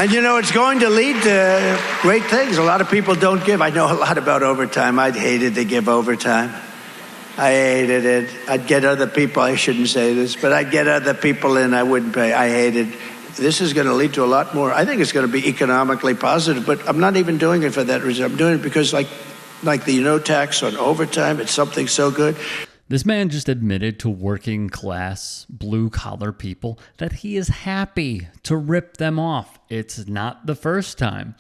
And, you know, it's going to lead to great things. A lot of people don't give. I know a lot about overtime. I'd hated to give overtime. I hated it. I'd get other people, I shouldn't say this, but I'd get other people in, I wouldn't pay. I hated. This is going to lead to a lot more. I think it's going to be economically positive, but I'm not even doing it for that reason. I'm doing it because like the no tax on overtime, it's something so good. This man just admitted to working class, blue collar people that he is happy to rip them off. It's not the first time.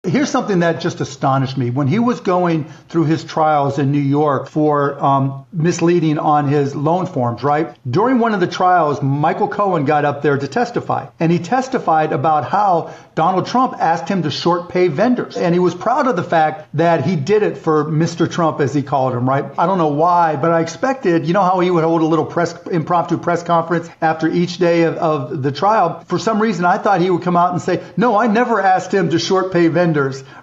Here's something that just astonished me. When he was going through his trials in New York for misleading on his loan forms, right? During one of the trials, Michael Cohen got up there to testify. And he testified about how Donald Trump asked him to short pay vendors. And he was proud of the fact that he did it for Mr. Trump, as he called him, right? I don't know why, but I expected, you know how he would hold a little impromptu press conference after each day of the trial? For some reason, I thought he would come out and say, no, I never asked him to short pay vendors.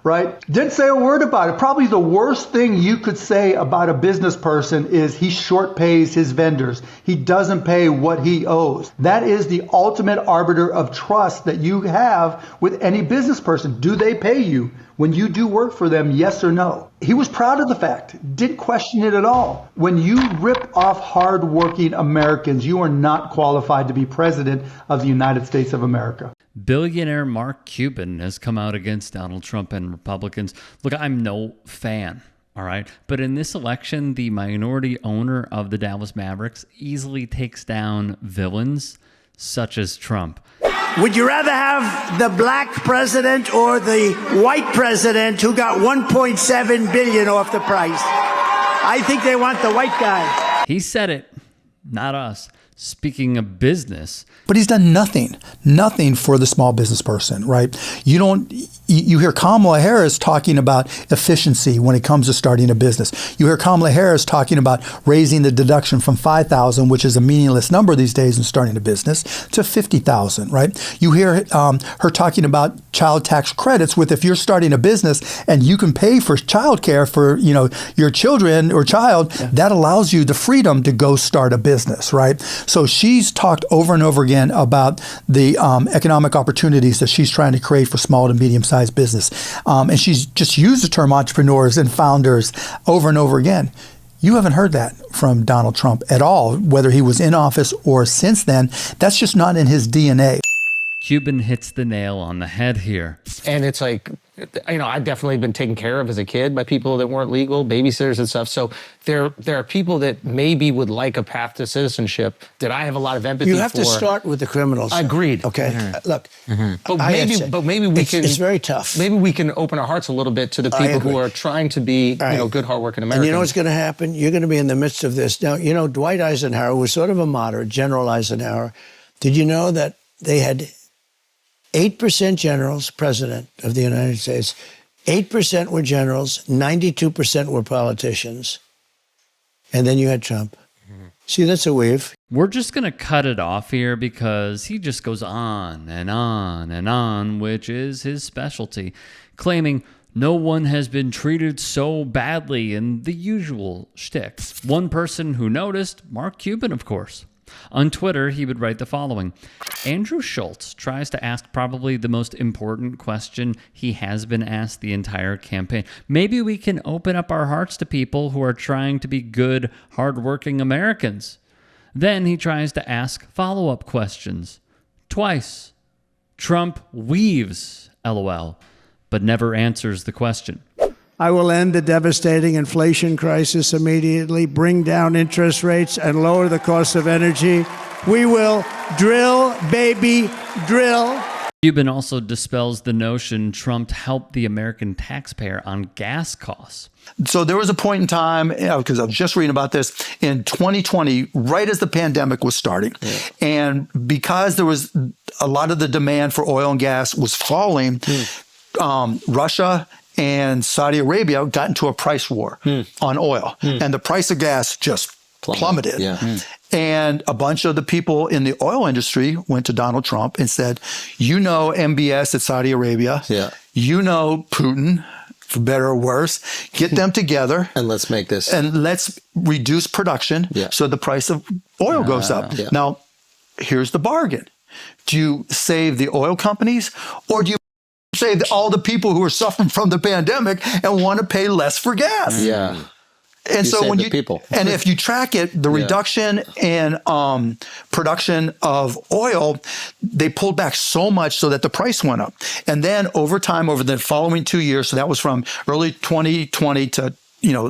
Right? Didn't say a word about it. Probably the worst thing you could say about a business person is he short pays his vendors. He doesn't pay what he owes. That is the ultimate arbiter of trust that you have with any business person. Do they pay you when you do work for them? Yes or no? He was proud of the fact, didn't question it at all. When you rip off hardworking Americans, you are not qualified to be president of the United States of America. Billionaire Mark Cuban has come out against Donald Trump and Republicans. Look, I'm no fan, all right? But in this election, the minority owner of the Dallas Mavericks easily takes down villains such as Trump. Would you rather have the black president or the white president who got $1.7 billion off the price? I think they want the white guy. He said it, not us. Speaking of business. But he's done nothing for the small business person, right? You hear Kamala Harris talking about efficiency when it comes to starting a business. You hear Kamala Harris talking about raising the deduction from $5,000, which is a meaningless number these days in starting a business, to $50,000, right? You hear her talking about child tax credits with if you're starting a business and you can pay for childcare for, your children or child, that allows you the freedom to go start a business, right? So she's talked over and over again about the economic opportunities that she's trying to create for small to medium-sized business. And she's just used the term entrepreneurs and founders over and over again. You haven't heard that from Donald Trump at all, whether he was in office or since then. That's just not in his DNA. Cuban hits the nail on the head here. And it's like, I've definitely been taken care of as a kid by people that weren't legal, babysitters and stuff. So there are people that maybe would like a path to citizenship that I have a lot of empathy for. You have to start with the criminals. Agreed. Okay. Look, but maybe we can. It's very tough. Maybe we can open our hearts a little bit to the people who are trying to be, good, hardworking Americans. And you know what's going to happen? You're going to be in the midst of this. Now, Dwight Eisenhower was sort of a moderate, General Eisenhower. Did you know that they had 8% generals, president of the United States, 8% were generals, 92% were politicians. And then you had Trump. See, that's a wave. We're just going to cut it off here because he just goes on and on and on, which is his specialty, claiming no one has been treated so badly in the usual shtick. One person who noticed, Mark Cuban, of course. On Twitter, he would write the following. Andrew Schultz tries to ask probably the most important question he has been asked the entire campaign. Maybe we can open up our hearts to people who are trying to be good, hardworking Americans. Then he tries to ask follow-up questions. Twice. Trump weaves, LOL, but never answers the question. I will end the devastating inflation crisis immediately, bring down interest rates, and lower the cost of energy. We will drill, baby, drill. Cuban also dispels the notion Trump helped the American taxpayer on gas costs. So there was a point in time, because I was just reading about this, in 2020, right as the pandemic was starting. Yeah. And because there was a lot of the demand for oil and gas was falling, Russia and Saudi Arabia got into a price war on oil. And the price of gas just plummeted. Yeah. And a bunch of the people in the oil industry went to Donald Trump and said, MBS at Saudi Arabia, Putin, for better or worse, get them together. And let's make this. And let's reduce production so the price of oil goes up. Yeah. Now, here's the bargain. Do you save the oil companies, or do you save all the people who are suffering from the pandemic and want to pay less for gas? Yeah. And so when and if you track it, the reduction in production of oil, they pulled back so much so that the price went up. And then over time, over the following 2 years, so that was from early 2020 to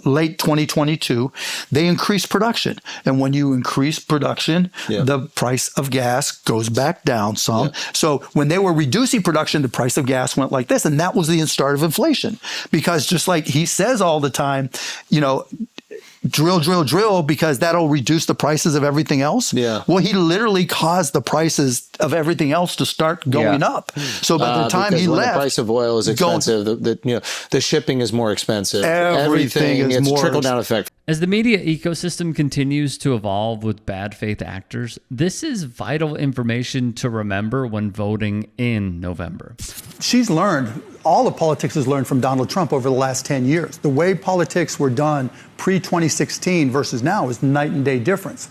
late 2022, they increased production. And when you increase production, the price of gas goes back down some. Yeah. So when they were reducing production, the price of gas went like this. And that was the start of inflation. Because just like he says all the time, drill, because that'll reduce the prices of everything else. Yeah. Well, he literally caused the prices of everything else to start going up. So by the time he left, the price of oil is expensive. The shipping is more expensive. Everything is it's more trickle-down effect. As the media ecosystem continues to evolve with bad faith actors, this is vital information to remember when voting in November. She's learned, all of politics has learned from Donald Trump over the last 10 years. The way politics were done pre-2016 versus now is night and day difference.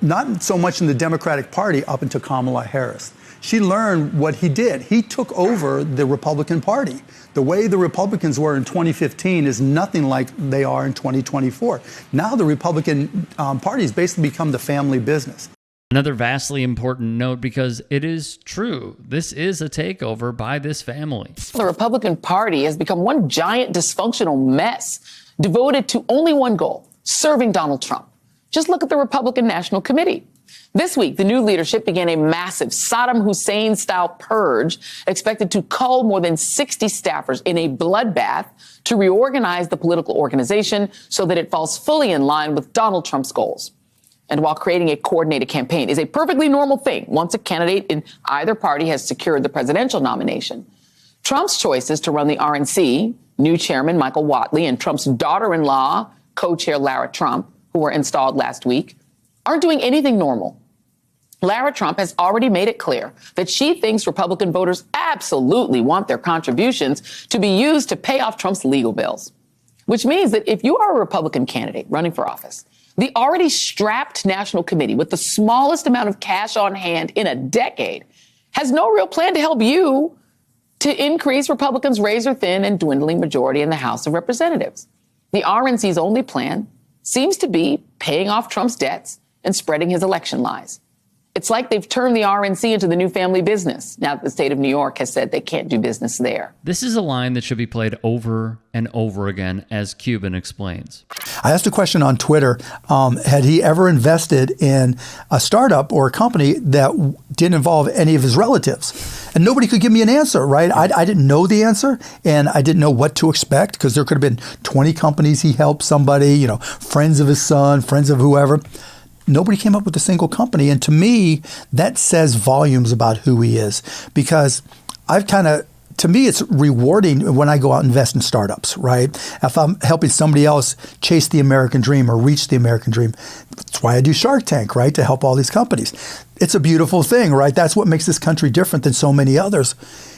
Not so much in the Democratic Party up until Kamala Harris. She learned what he did. He took over the Republican Party. The way the Republicans were in 2015 is nothing like they are in 2024. Now the Republican Party has basically become the family business. Another vastly important note, because it is true. This is a takeover by this family. The Republican Party has become one giant dysfunctional mess devoted to only one goal, serving Donald Trump. Just look at the Republican National Committee. This week, the new leadership began a massive Saddam Hussein-style purge expected to cull more than 60 staffers in a bloodbath to reorganize the political organization so that it falls fully in line with Donald Trump's goals. And while creating a coordinated campaign is a perfectly normal thing once a candidate in either party has secured the presidential nomination, Trump's choices to run the RNC, new chairman Michael Whatley and Trump's daughter-in-law, co-chair Lara Trump, who were installed last week, aren't doing anything normal. Lara Trump has already made it clear that she thinks Republican voters absolutely want their contributions to be used to pay off Trump's legal bills, which means that if you are a Republican candidate running for office, the already strapped National Committee with the smallest amount of cash on hand in a decade has no real plan to help you to increase Republicans' razor-thin and dwindling majority in the House of Representatives. The RNC's only plan seems to be paying off Trump's debts and spreading his election lies. It's like they've turned the RNC into the new family business, now that the state of New York has said they can't do business there. This is a line that should be played over and over again, as Cuban explains. I asked a question on Twitter, had he ever invested in a startup or a company that didn't involve any of his relatives? And nobody could give me an answer, right? I didn't know the answer, and I didn't know what to expect, because there could have been 20 companies he helped somebody, friends of his son, friends of whoever. Nobody came up with a single company. And to me, that says volumes about who he is, because to me, it's rewarding when I go out and invest in startups, right? If I'm helping somebody else chase the American dream or reach the American dream, that's why I do Shark Tank, right? To help all these companies. It's a beautiful thing, right? That's what makes this country different than so many others.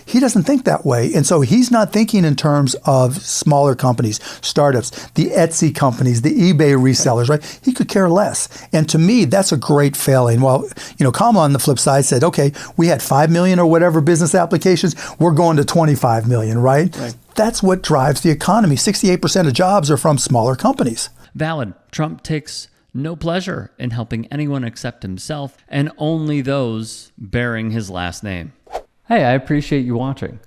He doesn't think that way. And so he's not thinking in terms of smaller companies, startups, the Etsy companies, the eBay resellers, right? He could care less. And to me, that's a great failing. Well, Kamala on the flip side said, okay, we had 5 million or whatever business applications. We're going to 25 million, right? That's what drives the economy. 68% of jobs are from smaller companies. Valid. Trump takes no pleasure in helping anyone except himself, and only those bearing his last name. Hey, I appreciate you watching.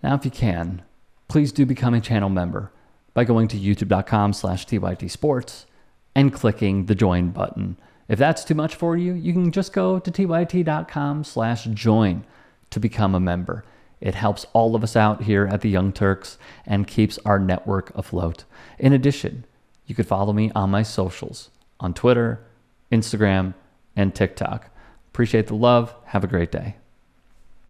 Now, if you can, please do become a channel member by going to youtube.com/TYT Sports and clicking the join button. If that's too much for you, you can just go to tyt.com/join to become a member. It helps all of us out here at the Young Turks and keeps our network afloat. In addition, you could follow me on my socials on Twitter, Instagram, and TikTok. Appreciate the love. Have a great day.